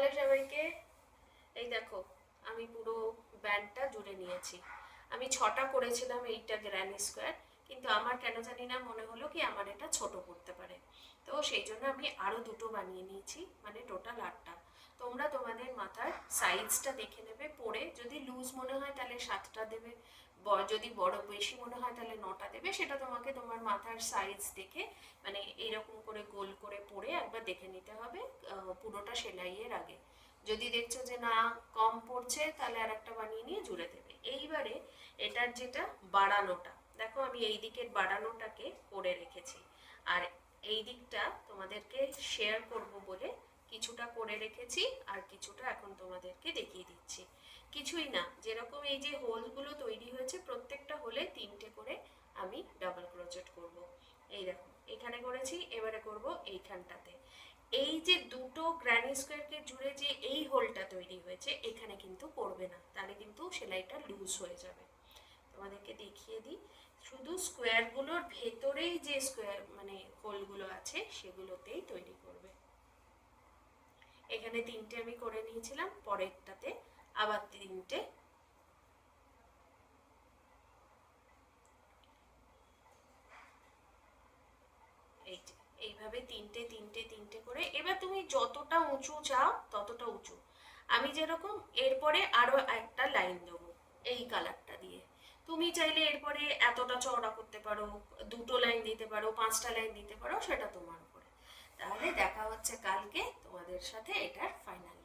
High সবাইকে। এই দেখো, আমি পুরো ব্যান্ডটা জুড়ে নিয়েছি। আমি 6টা করেছিলাম এইটা গ্র্যানি স্কোয়ার, কিন্তু আমার কেন জানি না মনে হলো কি আমার এটা ছোট পড়তে পারে। তো সেই জন্য আমি আরো দুটো বানিয়ে নিয়েছি, মানে টোটাল 8টা। তোমরা তোমাদের মাথার সাইজটা দেখে নেবে পরে, যদি লুজ মনে হয় তাহলে 7টা দেবে, যদি বড় বেশি মনে হয় তাহলে 9টা দেবে। সেটা তোমাকে তোমার মাথার সাইজ দেখে, মানে এইরকম করে গোল করে পরে একবার দেখে নিতে হবে পুরোটা সেলাইয়ের আগে। যদি দেখছো যে না কম পড়ছে তাহলে আর একটা বানিয়ে নিয়ে জুড়ে দেবে। এইবারে এটার যেটা বাড়ানোটা, দেখো আমি এই দিকের বাড়ানোটাকে করে রেখেছি, আর এই দিকটা তোমাদেরকে শেয়ার করব বলে কিছুটা করে রেখেছি, আর কিছুটা এখন তোমাদেরকে দেখিয়ে দিচ্ছি। কিছুই না, যেরকম এই যে হোলগুলো তৈরি হয়েছে প্রত্যেকটা হোলে 3টে করে আমি ডাবল ক্রোচেট করব। এই দেখো এখানে করেছি, এবারে করব এইখানটাতে। এই যে দুটো গ্র্যানি স্কোয়ারকে জুড়ে যে এই হোলটা তৈরি হয়েছে এখানে কিন্তু পড়বে না, তাহলে কিন্তু সেলাইটা লুজ হয়ে যাবে। তোমাদেরকে দেখিয়ে দিই, শুধু স্কোয়ারগুলোর ভেতরেই যে স্কোয়ার মানে হোলগুলো আছে সেগুলোতেই তৈরি করবে। এখানে 3টে আমি করে নিয়েছিলাম, পরেরটাতে আবার 3টে। এই যে এইভাবে 3টে 3টে 3টে করে, এবার তুমি যতটা উঁচু চাও ততটা উঁচু। আমি যেরকম এরপরে আরো একটা লাইন দেবো এই কালারটা দিয়ে। তুমি চাইলে এরপরে এতটা চওড়া করতে পারো, দুটো লাইন দিতে পারো, 5টা লাইন দিতে পারো, সেটা তোমার উপরে। তাহলে দেখা হচ্ছে কালকে তোমাদের সাথে এটার ফাইনাল।